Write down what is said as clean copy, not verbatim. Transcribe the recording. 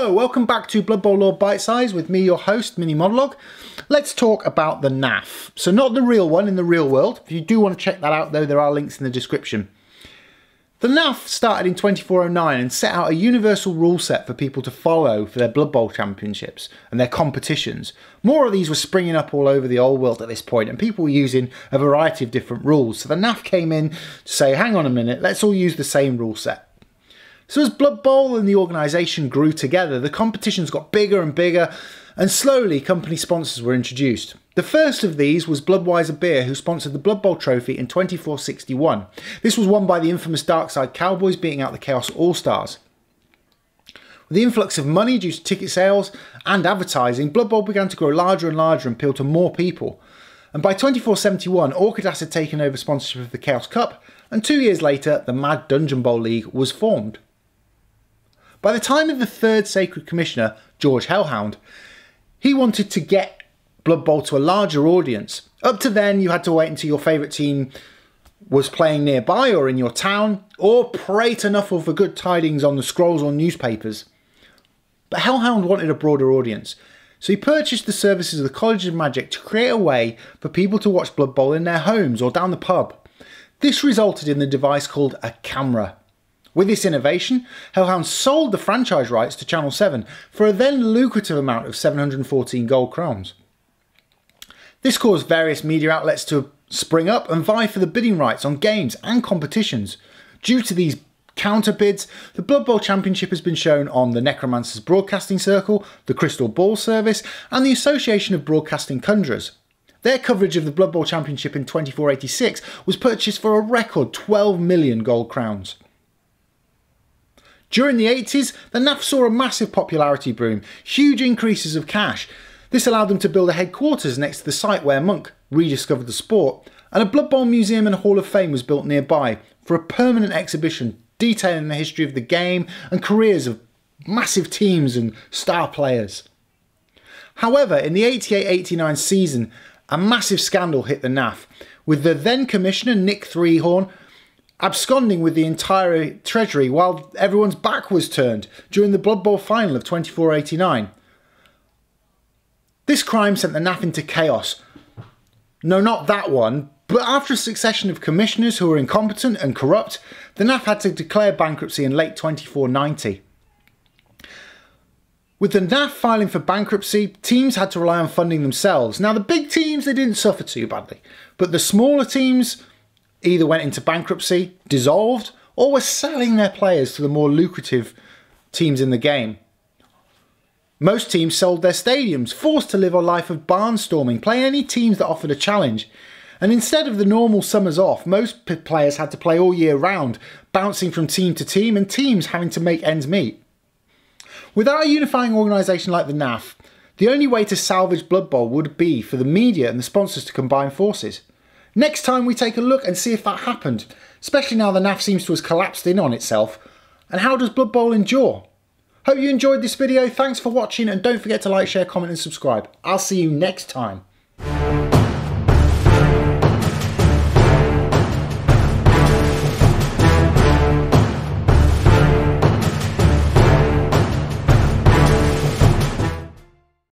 Hello, welcome back to Blood Bowl Lore Bitesize with me, your host, Mini-Modelog. Let's talk about the NAF. So not the real one in the real world. If you do want to check that out though, there are links in the description. The NAF started in 2409 and set out a universal rule set for people to follow for their Blood Bowl championships and their competitions. More of these were springing up all over the old world at this point, and people were using a variety of different rules. So the NAF came in to say, hang on a minute, let's all use the same rule set. So as Blood Bowl and the organisation grew together, the competitions got bigger and bigger, and slowly company sponsors were introduced. The first of these was Budweiser Beer, who sponsored the Blood Bowl trophy in 2461. This was won by the infamous Darkside Cowboys beating out the Chaos All-Stars. With the influx of money due to ticket sales and advertising, Blood Bowl began to grow larger and larger and appeal to more people. And by 2471, Orchidas had taken over sponsorship of the Chaos Cup, and 2 years later, the Mad Dungeon Bowl League was formed. By the time of the third Sacred Commissioner, George Hellhound, he wanted to get Blood Bowl to a larger audience. Up to then, you had to wait until your favourite team was playing nearby or in your town, or prate enough of the good tidings on the scrolls or newspapers. But Hellhound wanted a broader audience, so he purchased the services of the College of Magic to create a way for people to watch Blood Bowl in their homes or down the pub. This resulted in the device called a camera. With this innovation, Hellhound sold the franchise rights to Channel 7 for a then lucrative amount of 714 gold crowns. This caused various media outlets to spring up and vie for the bidding rights on games and competitions. Due to these counter bids, the Blood Bowl Championship has been shown on the Necromancer's Broadcasting Circle, the Crystal Ball Service, and the Association of Broadcasting Conjurers. Their coverage of the Blood Bowl Championship in 2486 was purchased for a record 12 million gold crowns. During the 80s, the NAF saw a massive popularity boom, huge increases of cash. This allowed them to build a headquarters next to the site where Monk rediscovered the sport, and a Blood Bowl museum and Hall of Fame was built nearby for a permanent exhibition detailing the history of the game and careers of massive teams and star players. However, in the 88-89 season, a massive scandal hit the NAF, with the then commissioner, Nick Threehorn, absconding with the entire treasury while everyone's back was turned during the Blood Bowl final of 2489. This crime sent the NAF into chaos. No, not that one, but after a succession of commissioners who were incompetent and corrupt, the NAF had to declare bankruptcy in late 2490. With the NAF filing for bankruptcy, teams had to rely on funding themselves. Now the big teams, they didn't suffer too badly, but the smaller teams either went into bankruptcy, dissolved, or were selling their players to the more lucrative teams in the game. Most teams sold their stadiums, forced to live a life of barnstorming, playing any teams that offered a challenge. And instead of the normal summers off, most players had to play all year round, bouncing from team to team and teams having to make ends meet. Without a unifying organisation like the NAF, the only way to salvage Blood Bowl would be for the media and the sponsors to combine forces. Next time we take a look and see if that happened, especially now the NAF seems to have collapsed in on itself. And how does Blood Bowl endure? Hope you enjoyed this video, thanks for watching, and don't forget to like, share, comment and subscribe. I'll see you next time.